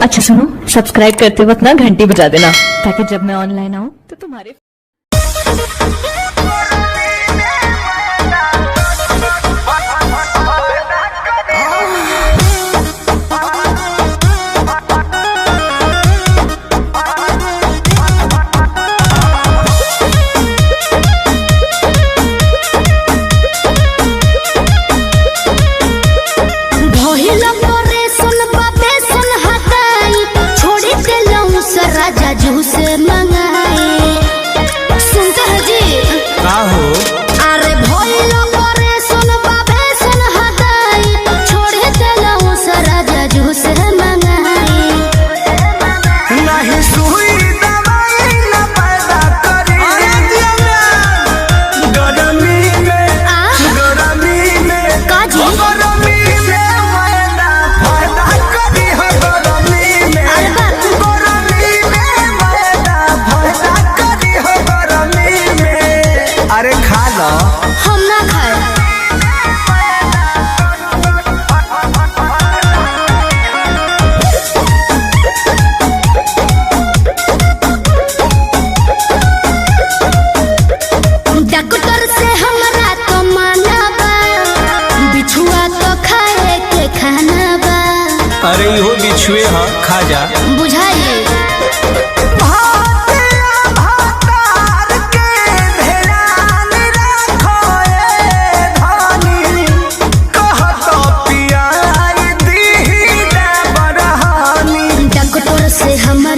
अच्छा सुनो, सब्सक्राइब करते वक्त ना घंटी बजा देना ताकि जब मैं ऑनलाइन आऊँ तो तुम्हारे राजू से मंगाए। सुनते हैं जी का हो? अरे भोलो करे सुन बाबे सुन हटाई छोड़े चलो सरा राजू से मंगाए। नहीं सुई दवाई न पैदा करी गरमी में काजी गरमी में मैदा फायदा करी हो गरमी में अरे खा लो। हम ना खाए। डॉक्टर से हमरा तो माना बा बिछुआ तो खाए के खाना बा। अरे इहो बिछुए ह खा जा बुझाइए से हमर